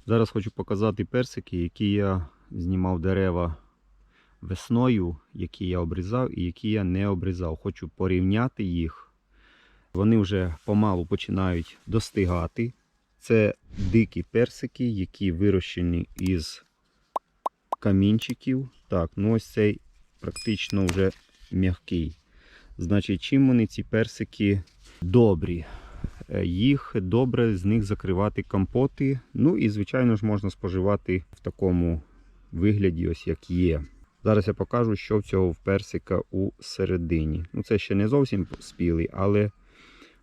Зараз хочу показати персики, які я знімав дерева весною, які я обрізав і які я не обрізав. Хочу порівняти їх. Вони вже помалу починають достигати. Це дикі персики, які вирощені із камінчиків. Так, ну ось цей практично вже м'який. Значить, чим вони, ці персики, добрі? Їх добре з них закривати компоти. Ну і, звичайно ж, можна споживати в такому вигляді, ось як є. Зараз я покажу, що в цього в персика у середині. Ну, це ще не зовсім спілий, але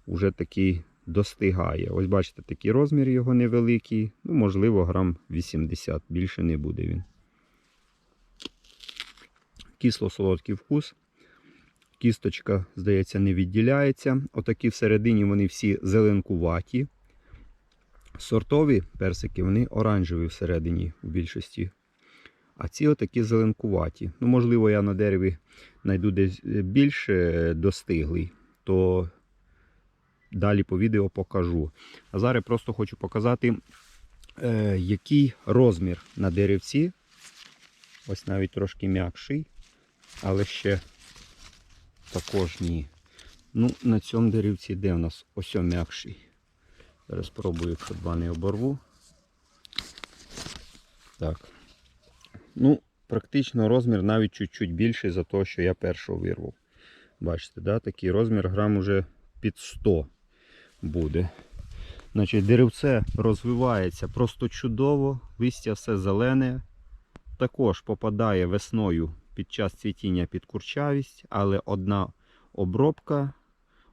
вже такий достигає. Ось бачите, такий розмір його невеликий. Ну, можливо, грам 80. Більше не буде він. Кисло-солодкий вкус. Кісточка, здається, не відділяється. Отакі всередині вони всі зеленкуваті. Сортові персики, вони оранжеві всередині у більшості. А ці отакі зеленкуваті. Ну, можливо, я на дереві знайду десь більше достиглий, то далі по відео покажу. А зараз просто хочу показати, який розмір на деревці. Ось навіть трошки м'якший, але ще також ні. Ну, на цьому деревці де у нас ось м'якший. Зараз спробую, якщо два не оборву. Так. Ну, практично розмір навіть чуть-чуть більший за те, що я першого вирвав. Бачите, да? Такий розмір грам уже під 100 буде. Значить, деревце розвивається просто чудово, листя все зелене. Також попадає весною під час цвітіння під курчавість, але одна обробка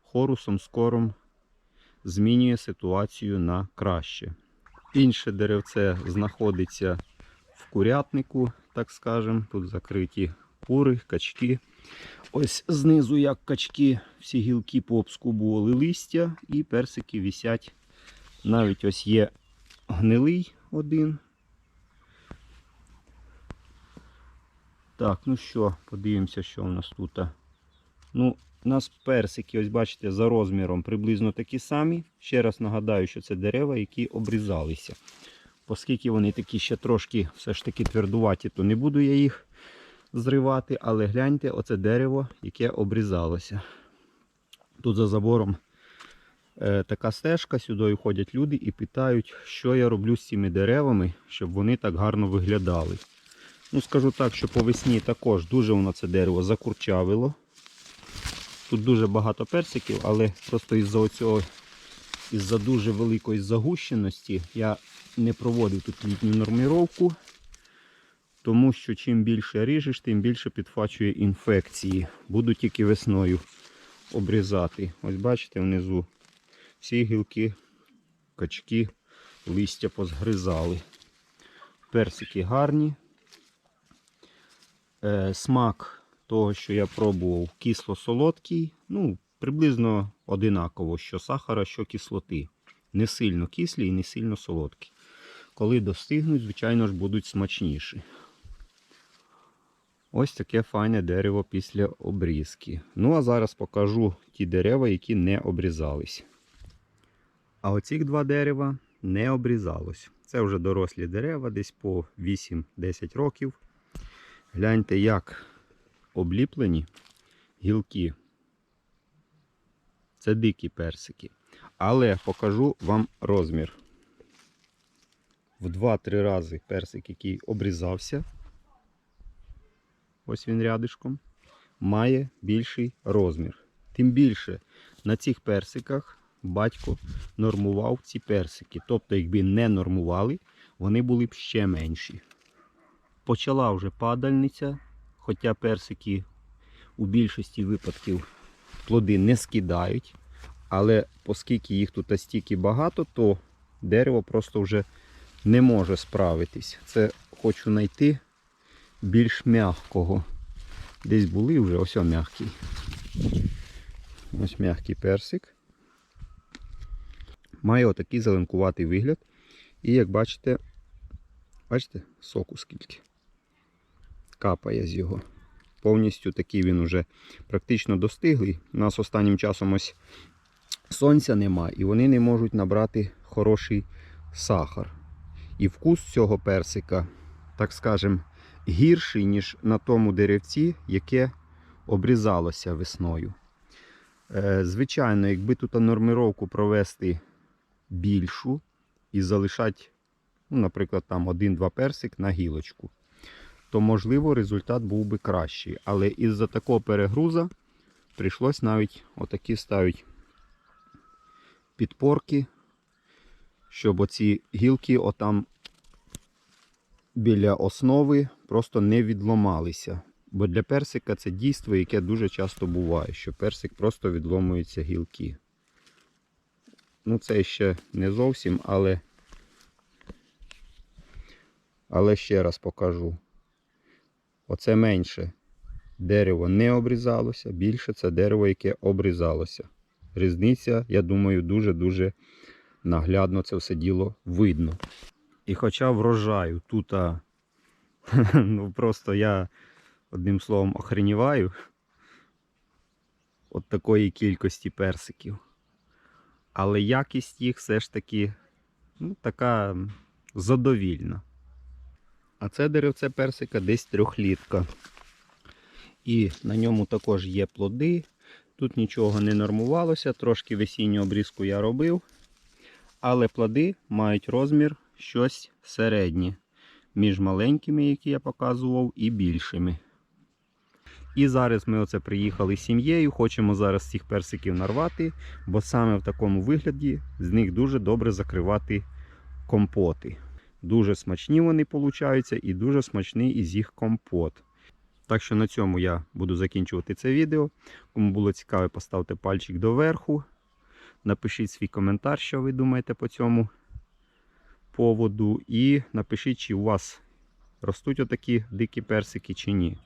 хорусом скором змінює ситуацію на краще. Інше деревце знаходиться в курятнику, так скажемо. Тут закриті кури, качки. Ось знизу, як качки, всі гілки пообскубували листя і персики висять. Навіть ось є гнилий один. Так, ну що, подивимося, що у нас тут. Ну, у нас персики, ось бачите, за розміром приблизно такі самі. Ще раз нагадаю, що це дерева, які обрізалися. Оскільки вони такі ще трошки все ж таки твердуваті, то не буду я їх зривати. Але гляньте, оце дерево, яке обрізалося. Тут за забором така стежка, сюди ходять люди і питають, що я роблю з цими деревами, щоб вони так гарно виглядали. Ну, скажу так, що по весні також дуже воно це дерево закурчавило. Тут дуже багато персиків, але просто із-за дуже великої загущеності я не проводив тут літню норміровку. Тому що чим більше ріжеш, тим більше підхвачує інфекції. Буду тільки весною обрізати. Ось бачите, внизу всі гілки, качки, листя позгризали. Персики гарні. Смак того, що я пробував, кисло-солодкий. Ну, приблизно одинаково, що сахара, що кислоти. Не сильно кислі і не сильно солодкі. Коли достигнуть, звичайно ж, будуть смачніші. Ось таке файне дерево після обрізки. Ну, а зараз покажу ті дерева, які не обрізались. А оці два дерева не обрізалось. Це вже дорослі дерева, десь по 8-10 років. Гляньте, як обліплені гілки. Це дикі персики. Але покажу вам розмір. В 2-3 рази персик, який обрізався, ось він рядишком, має більший розмір. Тим більше на цих персиках батько нормував ці персики. Тобто, якби не нормували, вони були б ще менші. Почала вже падальниця, хоча персики у більшості випадків плоди не скидають. Але оскільки їх тут стільки багато, то дерево просто вже не може справитись. Це хочу знайти більш м'якого. Десь були вже, ось м'який. Ось м'який персик. Має отакий зеленкуватий вигляд. І як бачите, соку скільки капає з його. Повністю такий він уже практично достиглий. У нас останнім часом ось сонця нема, і вони не можуть набрати хороший сахар. І вкус цього персика, так скажем, гірший, ніж на тому деревці, яке обрізалося весною. Звичайно, якби тут нормировку провести більшу і залишати, ну, наприклад, там 1-2 персик на гілочку, то, можливо, результат був би кращий. Але із-за такого перегруза прийшлось навіть отакі ставити підпорки, щоб оці гілки отам біля основи просто не відломалися. Бо для персика це дійство, яке дуже часто буває, що персик просто відломується гілки. Ну, це ще не зовсім, але ще раз покажу. Оце менше дерево не обрізалося, більше це дерево, яке обрізалося. Різниця, я думаю, дуже-дуже наглядно це все діло видно. І хоча врожаю тут, ну просто я, одним словом, охреніваю от такої кількості персиків. Але якість їх все ж таки, ну, така задовільна. А це деревце персика десь 3-літка. І на ньому також є плоди. Тут нічого не нормувалося, трошки весінню обрізку я робив. Але плоди мають розмір щось середнє. Між маленькими, які я показував, і більшими. І зараз ми оце приїхали з сім'єю, хочемо зараз цих персиків нарвати, бо саме в такому вигляді з них дуже добре закривати компоти. Дуже смачні вони получаються і дуже смачний із їх компот. Так що на цьому я буду закінчувати це відео. Кому було цікаво, поставте пальчик доверху. Напишіть свій коментар, що ви думаєте по цьому поводу. І напишіть, чи у вас ростуть отакі дикі персики чи ні.